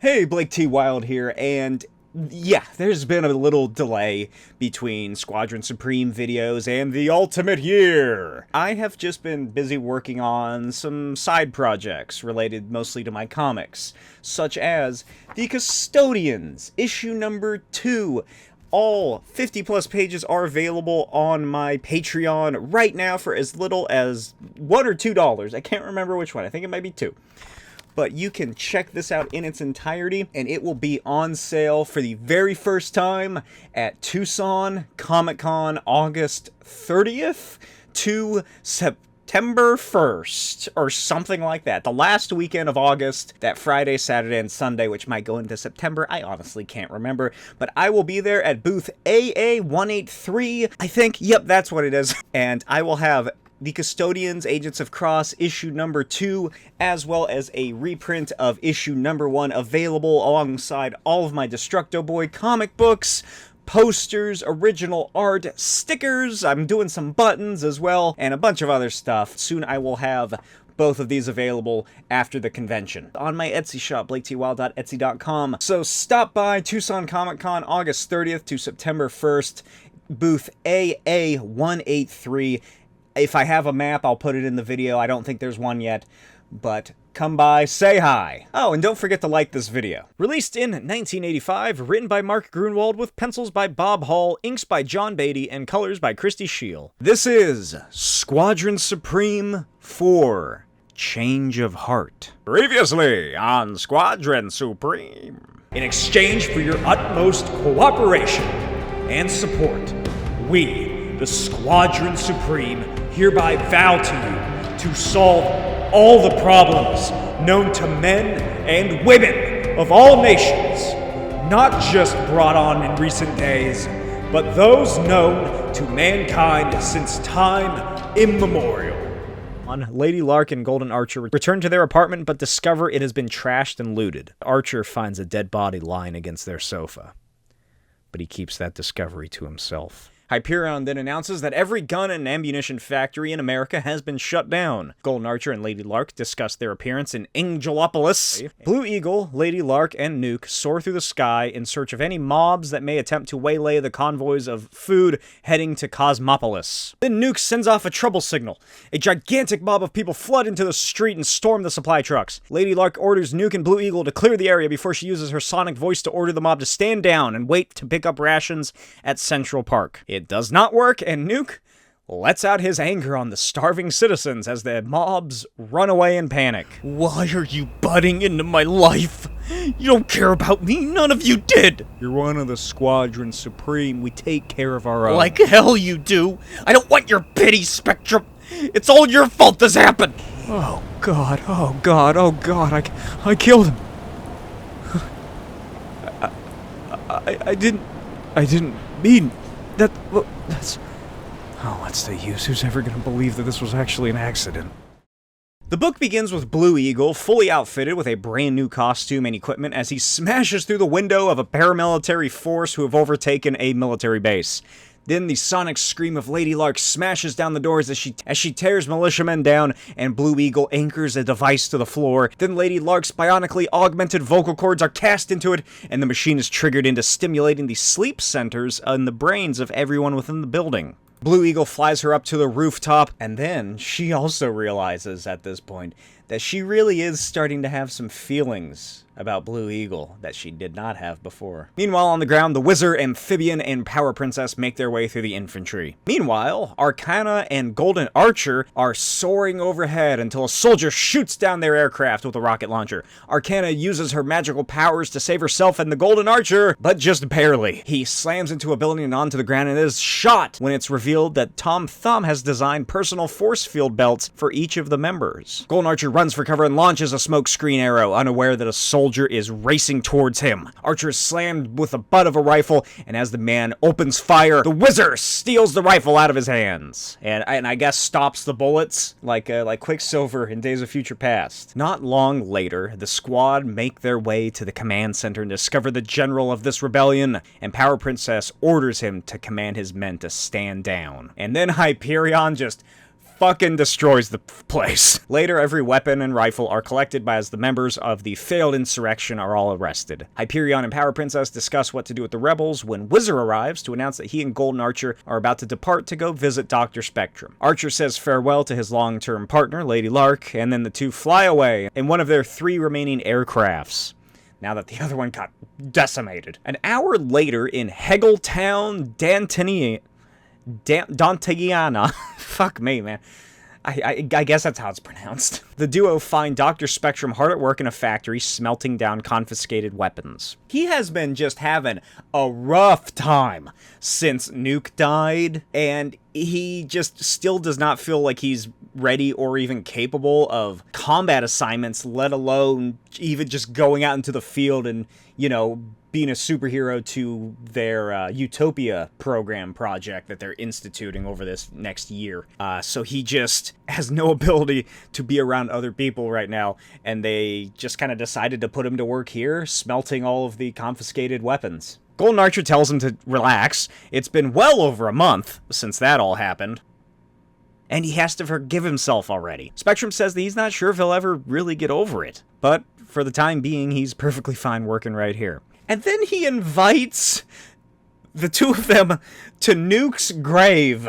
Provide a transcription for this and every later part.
Hey, Blake T. Wild here, and yeah, there's been a little delay between Squadron Supreme videos and the ultimate year. I have just been busy working on some side projects related mostly to my comics, such as The Custodians, issue number 2. All 50 plus pages are available on my Patreon right now for as little as $1 or $2. I can't remember which one. I think it might be 2. But you can check this out in its entirety, and it will be on sale for the very first time at Tucson Comic-Con August 30th to September 1st, or something like that. The last weekend of August, that Friday, Saturday, and Sunday, which might go into September, I honestly can't remember. But I will be there at booth AA183, I think. Yep, that's what it is. And I will have The Custodians, Agents of Cross, issue number 2, as well as a reprint of issue number 1 available alongside all of my Destructo Boy comic books, posters, original art, stickers, I'm doing some buttons as well, and a bunch of other stuff. Soon I will have both of these available after the convention on my Etsy shop, blaketwild.etsy.com. So stop by Tucson Comic-Con August 30th to September 1st, booth AA183. If I have a map, I'll put it in the video. I don't think there's one yet, but come by, say hi. Oh, and don't forget to like this video. Released in 1985, written by Mark Grunwald with pencils by Bob Hall, inks by John Beatty, and colors by Christy Scheel. This is Squadron Supreme 4, Change of Heart. Previously on Squadron Supreme. In exchange for your utmost cooperation and support, we, the Squadron Supreme, hereby vow to you to solve all the problems known to men and women of all nations, not just brought on in recent days, but those known to mankind since time immemorial. Lady Lark and Golden Archer return to their apartment but discover it has been trashed and looted. Archer finds a dead body lying against their sofa, but he keeps that discovery to himself. Hyperion then announces that every gun and ammunition factory in America has been shut down. Golden Archer and Lady Lark discuss their appearance in Angelopolis. Blue Eagle, Lady Lark, and Nuke soar through the sky in search of any mobs that may attempt to waylay the convoys of food heading to Cosmopolis. Then Nuke sends off a trouble signal. A gigantic mob of people flood into the street and storm the supply trucks. Lady Lark orders Nuke and Blue Eagle to clear the area before she uses her sonic voice to order the mob to stand down and wait to pick up rations at Central Park. It does not work, and Nuke lets out his anger on the starving citizens as the mobs run away in panic. Why are you butting into my life? You don't care about me, none of you did! You're one of the Squadron Supreme, we take care of our own. Like hell you do! I don't want your pity, Spectrum! It's all your fault this happened! Oh god, oh god, oh god, I killed him. I didn't mean that. What's the use? Who's ever gonna believe that this was actually an accident? The book begins with Blue Eagle fully outfitted with a brand new costume and equipment as he smashes through the window of a paramilitary force who have overtaken a military base. Then the sonic scream of Lady Lark smashes down the doors as she tears militiamen down, and Blue Eagle anchors a device to the floor. Then Lady Lark's bionically augmented vocal cords are cast into it, and the machine is triggered into stimulating the sleep centers in the brains of everyone within the building. Blue Eagle flies her up to the rooftop, and then she also realizes at this point that she really is starting to have some feelings about Blue Eagle that she did not have before. Meanwhile, on the ground, the Wizard, Amphibian, and Power Princess make their way through the infantry. Meanwhile, Arcana and Golden Archer are soaring overhead until a soldier shoots down their aircraft with a rocket launcher. Arcana uses her magical powers to save herself and the Golden Archer, but just barely. He slams into a building and onto the ground and is shot when it's revealed that Tom Thumb has designed personal force field belts for each of the members. Golden Archer runs for cover and launches a smoke screen arrow, unaware that a soldier is racing towards him. Archer is slammed with the butt of a rifle, and as the man opens fire, the Wizard steals the rifle out of his hands, and I guess stops the bullets, like Quicksilver in Days of Future Past. Not long later, the squad make their way to the command center and discover the general of this rebellion, and Power Princess orders him to command his men to stand down. And then Hyperion just fucking destroys the place. Later, every weapon and rifle are collected as the members of the failed insurrection are all arrested. Hyperion and Power Princess discuss what to do with the rebels when Wizard arrives to announce that he and Golden Archer are about to depart to go visit Dr. Spectrum. Archer says farewell to his long-term partner, Lady Lark, and then the two fly away in one of their 3 remaining aircrafts, now that the other one got decimated. An hour later in Hegeltown, Dantiana. Fuck me, man. I guess that's how it's pronounced. The duo find Dr. Spectrum hard at work in a factory smelting down confiscated weapons. He has been just having a rough time since Nuke died, and he just still does not feel like he's ready or even capable of combat assignments, let alone even just going out into the field and, you know, being a superhero to their Utopia program project that they're instituting over this next year. So he just has no ability to be around other people right now, and they just kind of decided to put him to work here, smelting all of the confiscated weapons. Golden Archer tells him to relax. It's been well over a month since that all happened, and he has to forgive himself already. Spectrum says that he's not sure if he'll ever really get over it, but for the time being, he's perfectly fine working right here. And then he invites the two of them to Nuke's grave.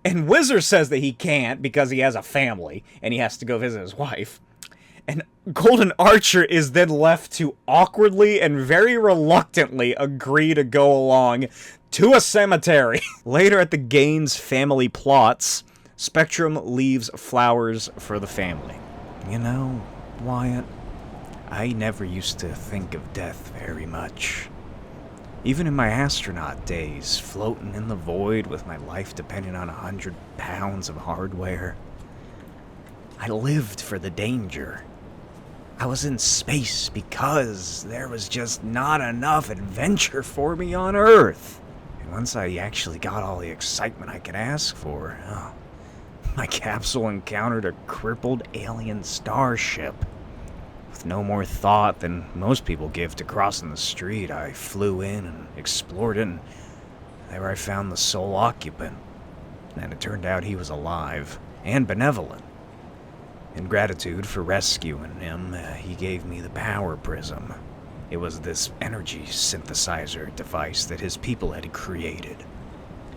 And Wizard says that he can't because he has a family and he has to go visit his wife. And Golden Archer is then left to awkwardly and very reluctantly agree to go along to a cemetery. Later at the Gaines family plots, Spectrum leaves flowers for the family. You know, Wyatt, I never used to think of death very much. Even in my astronaut days, floating in the void with my life depending on 100 pounds of hardware, I lived for the danger. I was in space because there was just not enough adventure for me on Earth. And once I actually got all the excitement I could ask for, my capsule encountered a crippled alien starship. With no more thought than most people give to crossing the street, I flew in and explored it, and there I found the sole occupant. And it turned out he was alive and benevolent. In gratitude for rescuing him, he gave me the power prism. It was this energy synthesizer device that his people had created.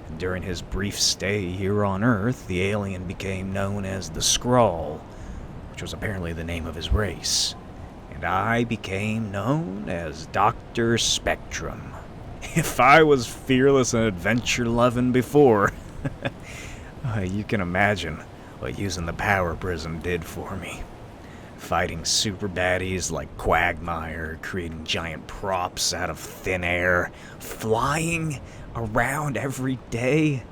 And during his brief stay here on Earth, the alien became known as the Skrull, which was apparently the name of his race. And I became known as Dr. Spectrum. If I was fearless and adventure-loving before, you can imagine what using the power prism did for me. Fighting super baddies like Quagmire, creating giant props out of thin air, flying around every day.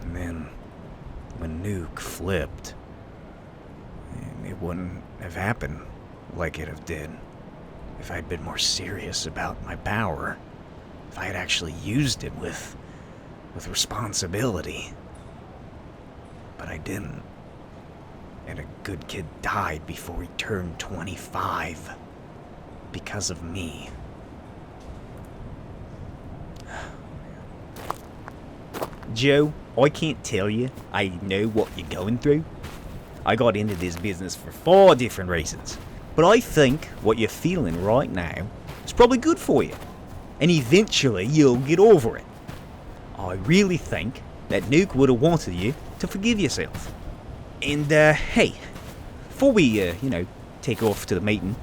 And then, when Nuke flipped, it wouldn't have happened like it have did if I'd been more serious about my power. If I had actually used it with responsibility. But I didn't. And a good kid died before he turned 25. Because of me. Joe, I can't tell you I know what you're going through. I got into this business for 4 different reasons. But I think what you're feeling right now is probably good for you. And eventually you'll get over it. I really think that Nuke would have wanted you to forgive yourself. And, hey, before we, take off to the meeting,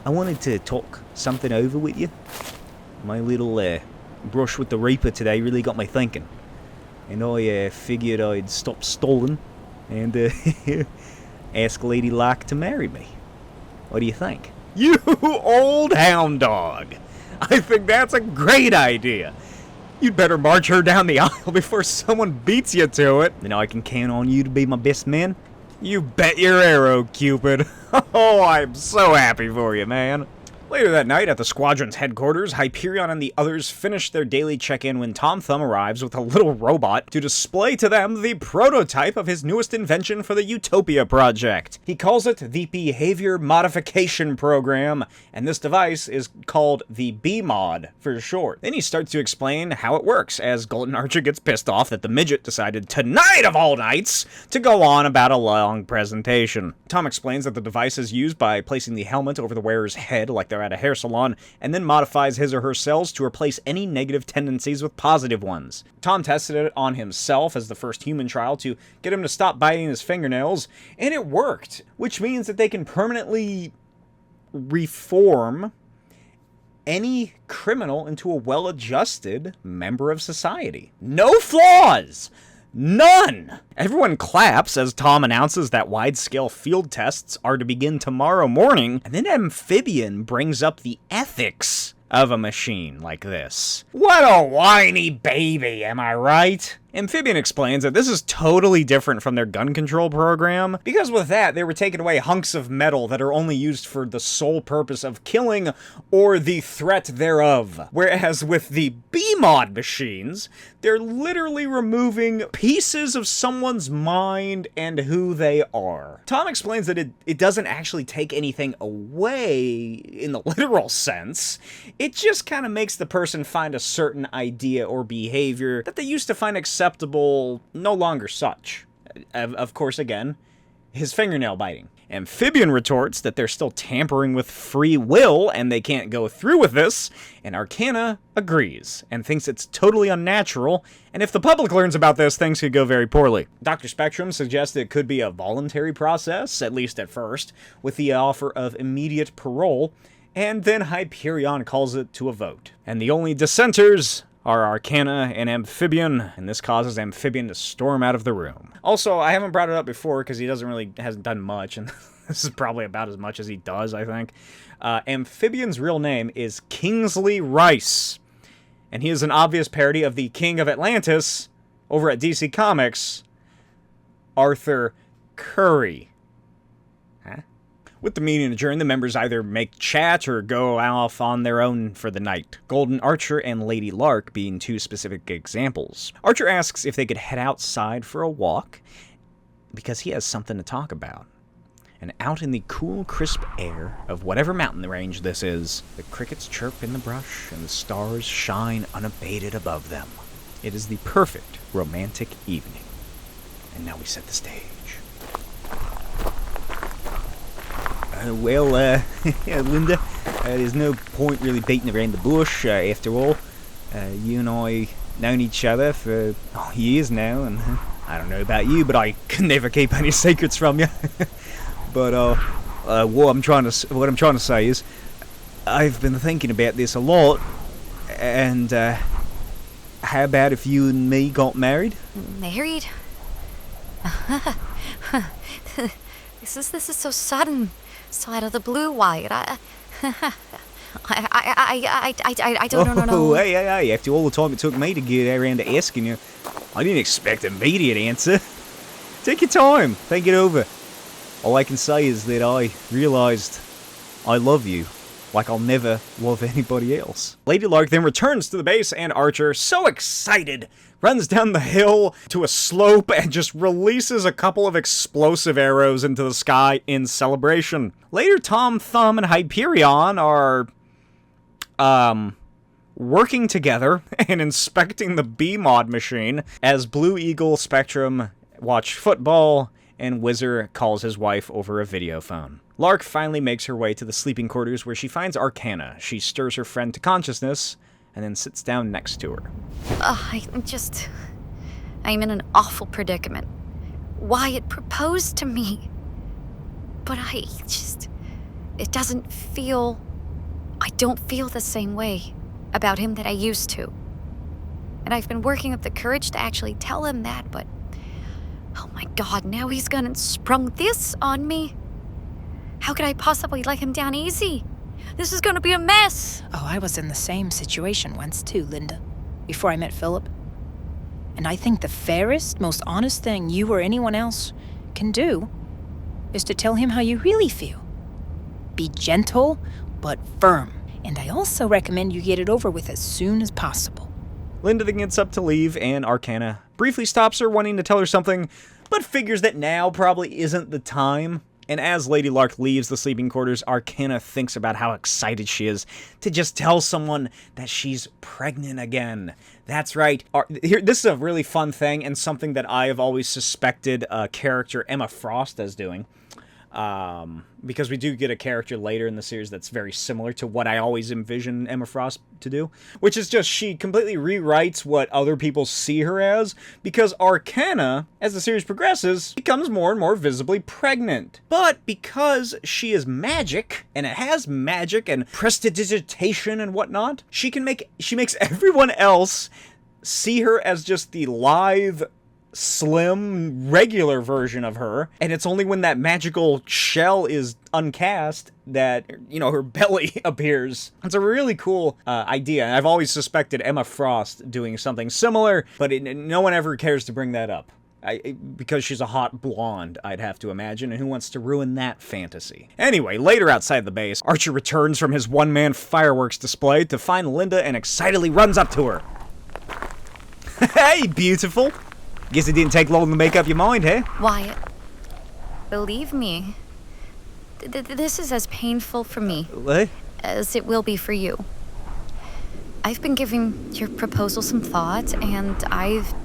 I wanted to talk something over with you. My little, brush with the Reaper today really got me thinking. And I, figured I'd stop stalling and ask Lady Lark to marry me. What do you think? You old hound dog! I think that's a great idea. You'd better march her down the aisle before someone beats you to it. You know I can count on you to be my best man. You bet your arrow, Cupid. Oh, I'm so happy for you, man. Later that night, at the Squadron's headquarters, Hyperion and the others finish their daily check-in when Tom Thumb arrives with a little robot to display to them the prototype of his newest invention for the Utopia project. He calls it the Behavior Modification Program, and this device is called the B-Mod for short. Then he starts to explain how it works, as Golden Archer gets pissed off that the midget decided tonight of all nights to go on about a long presentation. Tom explains that the device is used by placing the helmet over the wearer's head like they're at a hair salon, and then modifies his or her cells to replace any negative tendencies with positive ones. Tom tested it on himself as the first human trial to get him to stop biting his fingernails, and it worked, which means that they can permanently reform any criminal into a well-adjusted member of society. No flaws! None! Everyone claps as Tom announces that wide-scale field tests are to begin tomorrow morning, and then Amphibian brings up the ethics of a machine like this. What a whiny baby, am I right? Amphibian explains that this is totally different from their gun control program, because with that, they were taking away hunks of metal that are only used for the sole purpose of killing or the threat thereof. Whereas with the B-Mod machines, they're literally removing pieces of someone's mind and who they are. Tom explains that it doesn't actually take anything away in the literal sense. It just kind of makes the person find a certain idea or behavior that they used to find acceptable, no longer such. Of course, again, his fingernail biting. Amphibian retorts that they're still tampering with free will and they can't go through with this, and Arcana agrees and thinks it's totally unnatural, and if the public learns about this, things could go very poorly. Dr. Spectrum suggests it could be a voluntary process, at least at first, with the offer of immediate parole, and then Hyperion calls it to a vote. And the only dissenters are Arcana and Amphibian, and this causes Amphibian to storm out of the room. Also, I haven't brought it up before because he hasn't done much, and this is probably about as much as he does, I think. Amphibian's real name is Kingsley Rice, and he is an obvious parody of the King of Atlantis over at DC Comics, Arthur Curry. With the meeting adjourned, the members either make chat or go off on their own for the night. Golden Archer and Lady Lark being two specific examples. Archer asks if they could head outside for a walk, because he has something to talk about. And out in the cool, crisp air of whatever mountain range this is, the crickets chirp in the brush and the stars shine unabated above them. It is the perfect romantic evening. And now we set the stage. Linda, there's no point really beating around the bush, after all. You and I known each other for years now, and I don't know about you, but I can never keep any secrets from you. But what I'm trying to say is, I've been thinking about this a lot, and how about if you and me got married? Married? This is so sudden. So out of the blue, Wyatt. I don't know. Oh, hey, after all the time it took me to get around to asking you, I didn't expect an immediate answer. Take your time, think it over. All I can say is that I realized I love you like I'll never love anybody else. Lady Lark then returns to the base, and Archer, so excited, runs down the hill to a slope and just releases a couple of explosive arrows into the sky in celebration. Later, Tom Thumb and Hyperion are, working together and inspecting the B-Mod machine as Blue Eagle, Spectrum watch football, and Whizzer calls his wife over a video phone. Lark finally makes her way to the sleeping quarters where she finds Arcana. She stirs her friend to consciousness and then sits down next to her. I'm in an awful predicament. Wyatt proposed to me. But I don't feel the same way about him that I used to. And I've been working up the courage to actually tell him that, but oh my God, now he's gone and sprung this on me. How could I possibly let him down easy? This is gonna be a mess. Oh, I was in the same situation once too, Linda, before I met Philip. And I think the fairest, most honest thing you or anyone else can do is to tell him how you really feel. Be gentle, but firm. And I also recommend you get it over with as soon as possible. Linda then gets up to leave, and Arcana briefly stops her, wanting to tell her something, but figures that now probably isn't the time. And as Lady Lark leaves the sleeping quarters, Arcana thinks about how excited she is to just tell someone that she's pregnant again. That's right. This is a really fun thing, and something that I have always suspected character Emma Frost as doing. Because we do get a character later in the series that's very similar to what I always envision Emma Frost to do, which is just she completely rewrites what other people see her as, because Arcana, as the series progresses, becomes more and more visibly pregnant. But because she is magic, and it has magic and prestidigitation and whatnot, she makes everyone else see her as just the lithe, slim, regular version of her, and it's only when that magical shell is uncast that, you know, her belly appears. It's a really cool idea, and I've always suspected Emma Frost doing something similar, but no one ever cares to bring that up. Because she's a hot blonde, I'd have to imagine, and who wants to ruin that fantasy? Anyway, later outside the base, Archer returns from his one-man fireworks display to find Linda and excitedly runs up to her. Hey, beautiful! Guess it didn't take long to make up your mind, eh? Wyatt, believe me, this is as painful for me What? as it will be for you. I've been giving your proposal some thought, and I've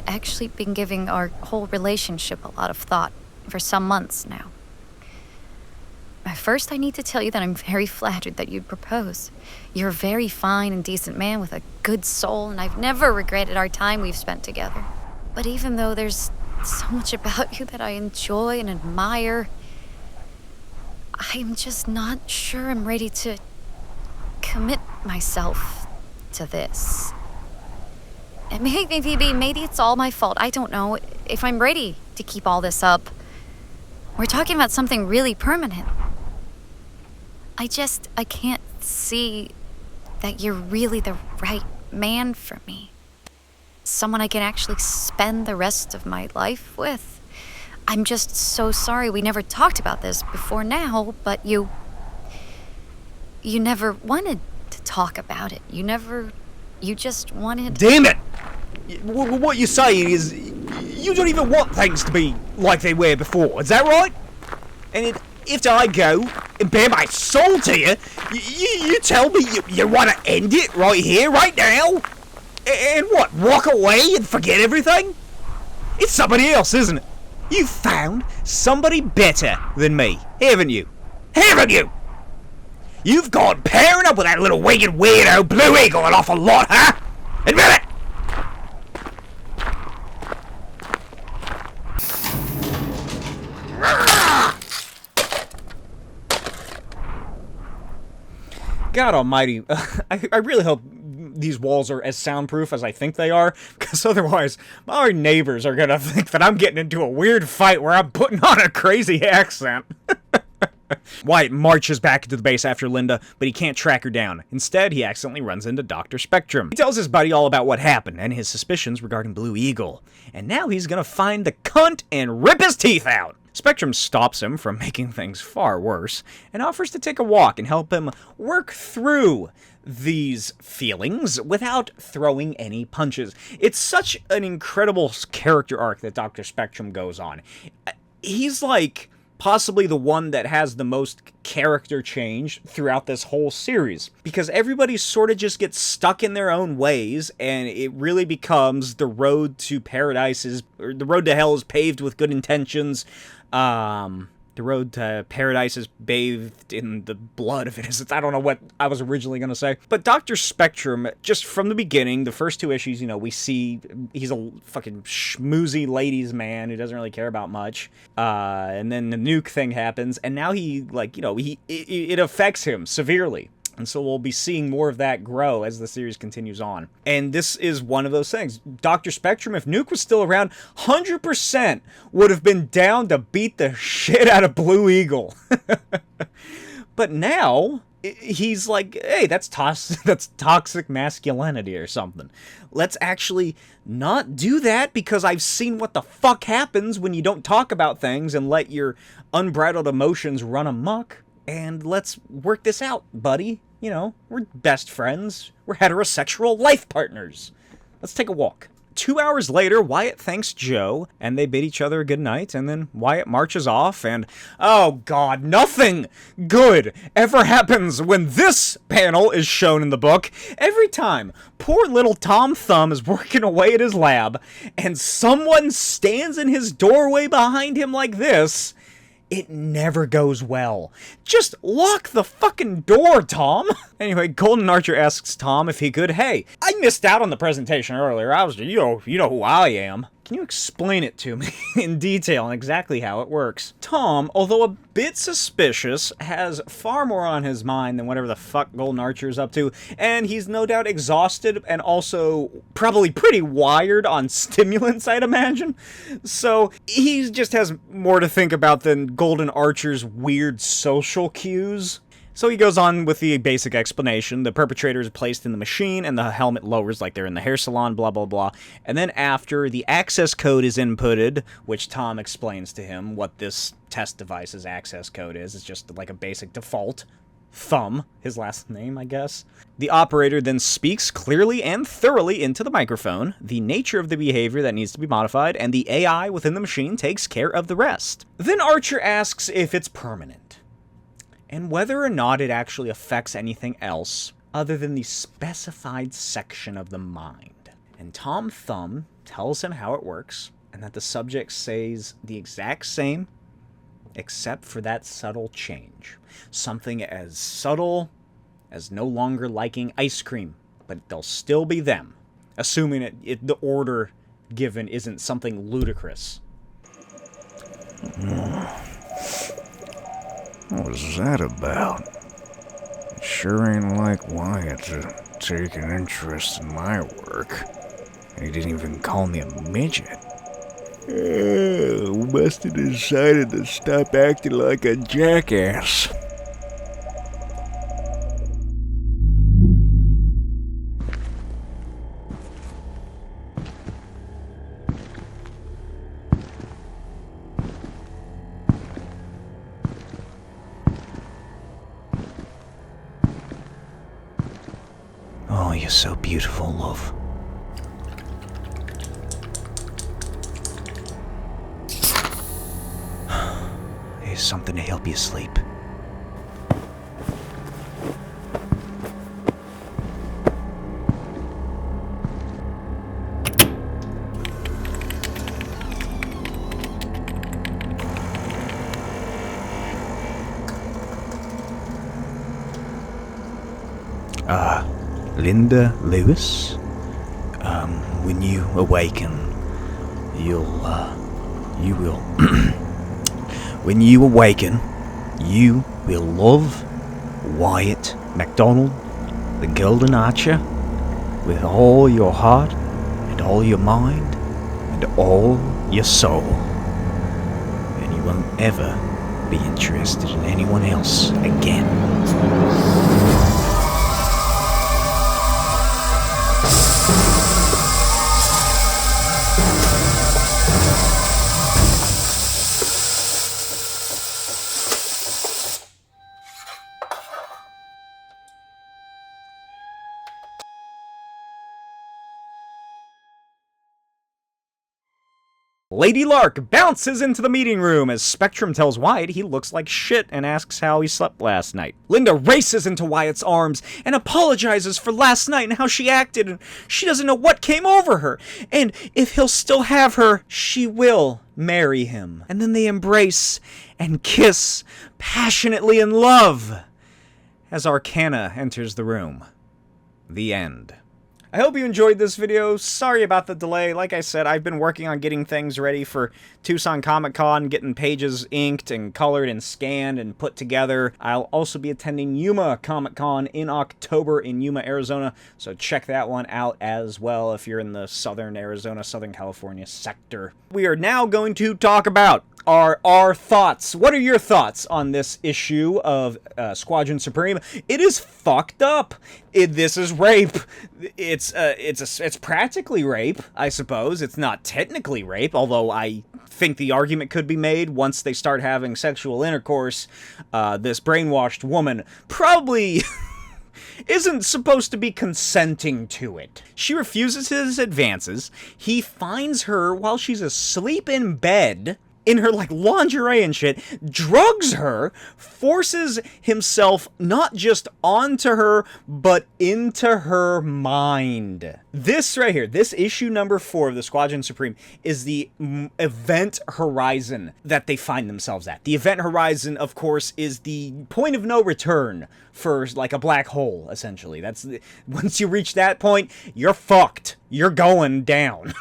actually been giving our whole relationship a lot of thought for some months now. First, I need to tell you that I'm very flattered that you'd propose. You're a very fine and decent man with a good soul, and I've never regretted our time we've spent together. But even though there's so much about you that I enjoy and admire, I'm just not sure I'm ready to commit myself to this. And maybe it's all my fault. I don't know if I'm ready to keep all this up. We're talking about something really permanent. I can't see that you're really the right man for me. Someone I can actually spend the rest of my life with. I'm just so sorry we never talked about this before now, but you never wanted to talk about it. You just wanted... Damn it! What you're saying is, you don't even want things to be like they were before, is that right? And if I go and bare my soul to you, you tell me you want to end it right here, right now? And what, walk away and forget everything? It's somebody else, isn't it? You found somebody better than me, haven't you? Haven't you? You've gone pairing up with that little wicked weirdo Blue Eagle an awful lot, huh? Admit it! God almighty, I really hope these walls are as soundproof as I think they are, because otherwise my neighbors are gonna think that I'm getting into a weird fight where I'm putting on a crazy accent. Wyatt marches back into the base after Linda, but he can't track her down. Instead, he accidentally runs into Dr. Spectrum. He tells his buddy all about what happened and his suspicions regarding Blue Eagle. And now he's gonna find the cunt and rip his teeth out. Spectrum stops him from making things far worse and offers to take a walk and help him work through these feelings without throwing any punches. It's such an incredible character arc that Dr. Spectrum goes on. He's like possibly the one that has the most character change throughout this whole series, because everybody sort of just gets stuck in their own ways, and it really becomes the road to paradise or the road to hell is paved with good intentions. The road to paradise is bathed in the blood of innocence. I don't know what I was originally going to say. But Dr. Spectrum, just from the beginning, the first two issues, you know, we see he's a fucking schmoozy ladies man who doesn't really care about much. And then the nuke thing happens, and now he, like, you know, it affects him severely. And so we'll be seeing more of that grow as the series continues on. And this is one of those things. Dr. Spectrum, if Nuke was still around, 100% would have been down to beat the shit out of Blue Eagle. But now, he's like, hey, that's toxic masculinity or something. Let's actually not do that, because I've seen what the fuck happens when you don't talk about things and let your unbridled emotions run amok. and let's work this out, buddy. You know, we're best friends. We're heterosexual life partners. Let's take a walk. 2 hours later, Wyatt thanks Joe, and they bid each other good night, and then Wyatt marches off, and oh god, nothing good ever happens when this panel is shown in the book. Every time poor little Tom Thumb is working away at his lab, and someone stands in his doorway behind him like this, it never goes well. Just lock the fucking door, Tom! Anyway, Golden Archer asks Tom if he could, hey, I missed out on the presentation earlier. You know who I am. Can you explain it to me in detail and exactly how it works? Tom, although a bit suspicious, has far more on his mind than whatever the fuck Golden Archer is up to, and he's no doubt exhausted and also probably pretty wired on stimulants, I'd imagine. So he just has more to think about than Golden Archer's weird social cues. So he goes on with the basic explanation. The perpetrator is placed in the machine, and the helmet lowers like they're in the hair salon, blah, blah, blah. And then after, the access code is inputted, which Tom explains to him what this test device's access code is. It's just like a basic default. Thumb, his last name, I guess. The operator then speaks clearly and thoroughly into the microphone, the nature of the behavior that needs to be modified, and the AI within the machine takes care of the rest. Then Archer asks if it's permanent, and whether or not it actually affects anything else other than the specified section of the mind. And Tom Thumb tells him how it works, and that the subject says the exact same, except for that subtle change. Something as subtle as no longer liking ice cream, but they'll still be them, assuming the order given isn't something ludicrous. What was that about? It sure ain't like Wyatt to take an interest in my work. He didn't even call me a midget. Must have decided to stop acting like a jackass. Oh, you're so beautiful, love. Here's something to help you sleep. Linda Lewis, when you awaken, when you awaken, you will love Wyatt MacDonald, the Golden Archer, with all your heart, and all your mind, and all your soul. And you won't ever be interested in anyone else again. Lady Lark bounces into the meeting room as Spectrum tells Wyatt he looks like shit and asks how he slept last night. Linda races into Wyatt's arms and apologizes for last night and how she acted, and she doesn't know what came over her. And if he'll still have her, she will marry him. And then they embrace and kiss passionately in love as Arcana enters the room. The end. I hope you enjoyed this video. Sorry about the delay. Like I said, I've been working on getting things ready for Tucson Comic Con, getting pages inked and colored and scanned and put together. I'll also be attending Yuma Comic Con in October in Yuma, Arizona, so check that one out as well if you're in the southern Arizona, Southern California sector. We are now going to talk about our thoughts. What are your thoughts on this issue of Squadron Supreme? It is fucked up. This is rape. It's it's practically rape, I suppose. It's not technically rape, although I think the argument could be made once they start having sexual intercourse. This brainwashed woman probably isn't supposed to be consenting to it. She refuses his advances. He finds her while she's asleep in bed, in her, like, lingerie and shit, drugs her, forces himself not just onto her, but into her mind. This right here, this issue number 4 of the Squadron Supreme is the event horizon that they find themselves at. The event horizon, of course, is the point of no return for, like, a black hole, essentially. Once you reach that point, you're fucked. You're going down.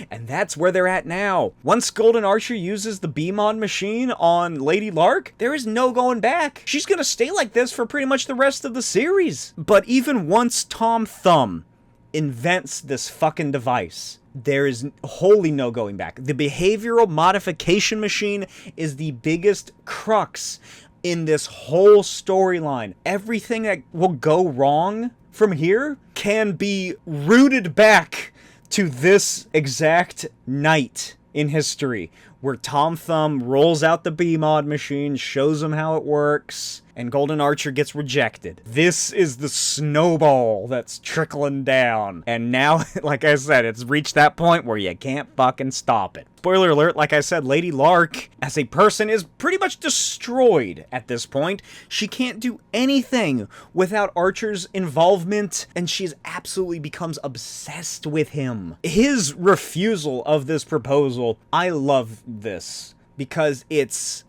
And that's where they're at now. Once Golden Archer uses the beam-on machine on Lady Lark, there is no going back. She's gonna stay like this for pretty much the rest of the series. But even once Tom Thumb invents this fucking device, there is wholly no going back. The behavioral modification machine is the biggest crux in this whole storyline. Everything that will go wrong from here can be rooted back to this exact night in history where Tom Thumb rolls out the B-Mod machine, shows him how it works, and Golden Archer gets rejected. This is the snowball that's trickling down. And now, like I said, it's reached that point where you can't fucking stop it. Spoiler alert, like I said, Lady Lark, as a person, is pretty much destroyed at this point. She can't do anything without Archer's involvement, and she's absolutely becomes obsessed with him. His refusal of this proposal, I love this. Because it's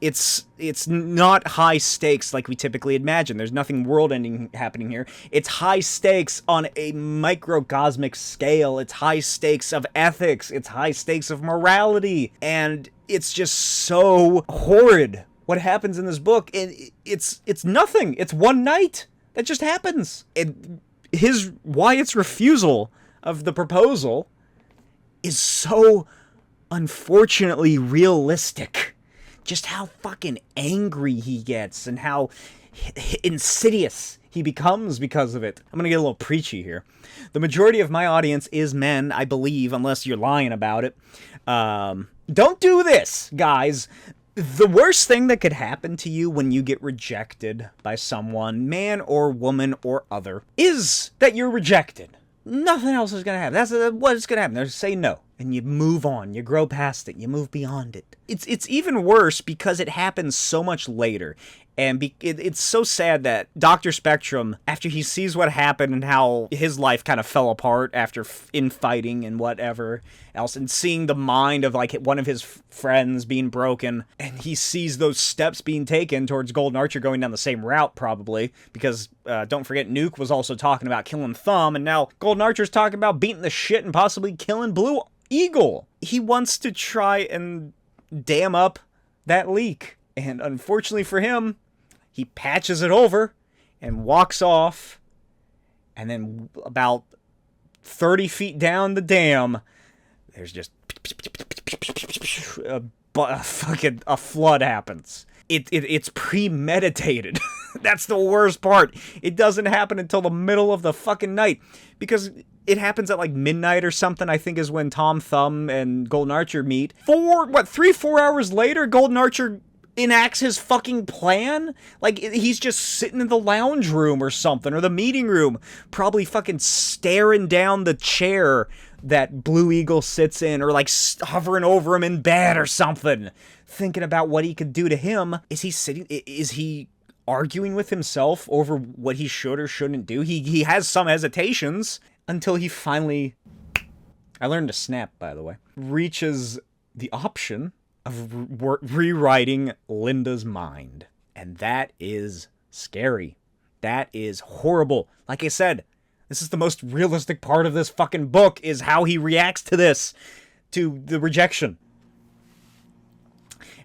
not high stakes like we typically imagine. There's nothing world-ending happening here. It's high stakes on a microcosmic scale. It's high stakes of ethics. It's high stakes of morality. And it's just so horrid what happens in this book. And it's nothing. It's one night. That just happens. And Wyatt's refusal of the proposal is so unfortunately realistic. Just how fucking angry he gets and how insidious he becomes because of it. I'm gonna get a little preachy here. The majority of my audience is men, I believe, unless you're lying about it. Don't do this, guys. The worst thing that could happen to you when you get rejected by someone, man or woman or other, is that you're rejected. Nothing else is going to happen. That's what's going to happen. They're say no. And you move on. You grow past it. You move beyond it. It's even worse because it happens so much later. And it's so sad that Dr. Spectrum, after he sees what happened and how his life kind of fell apart after infighting and whatever else, and seeing the mind of, like, one of his friends being broken, and he sees those steps being taken towards Golden Archer going down the same route, probably, because, don't forget, Nuke was also talking about killing Thumb, and now Golden Archer's talking about beating the shit and possibly killing Blue Eagle. He wants to try and dam up that leak, and unfortunately for him, he patches it over and walks off, and then about 30 feet down the dam, there's just a flood happens. It's premeditated. That's the worst part. It doesn't happen until the middle of the fucking night, because it happens at like midnight or something, I think, is when Tom Thumb and Golden Archer meet. 3-4 hours later, Golden Archer enacts his fucking plan. Like, he's just sitting in the lounge room or something, or the meeting room, probably fucking staring down the chair that Blue Eagle sits in, or like hovering over him in bed or something, thinking about what he could do to him. Is he arguing with himself over what he should or shouldn't do? He has some hesitations until he finally, I learned to snap, by the way, reaches the option of rewriting Linda's mind. And that is scary. That is horrible. Like I said, this is the most realistic part of this fucking book, is how he reacts to this, to the rejection.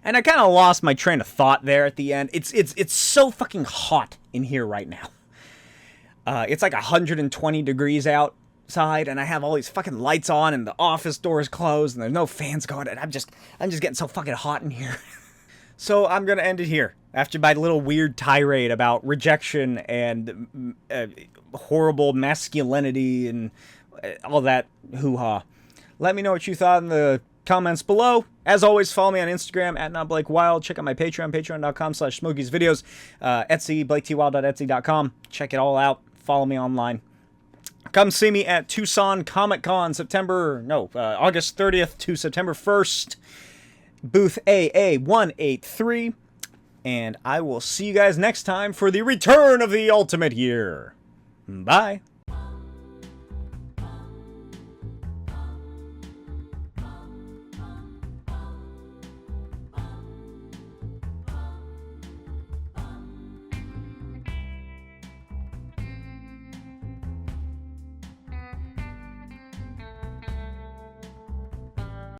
And I kind of lost my train of thought there at the end. It's so fucking hot in here right now. It's like 120 degrees outside, and I have all these fucking lights on, and the office door is closed, and there's no fans going, and I'm just getting so fucking hot in here. So I'm gonna end it here. After my little weird tirade about rejection and horrible masculinity and all that hoo-ha. Let me know what you thought in the comments below. As always, follow me on Instagram at NotBlakeWild. Check out my Patreon, patreon.com/Smokey'sVideos. Etsy, BlakeTWild.etsy.com. Check it all out. Follow me online. Come see me at Tucson Comic Con, August 30th to September 1st. Booth AA183. And I will see you guys next time for the return of the Ultimate Year. Bye.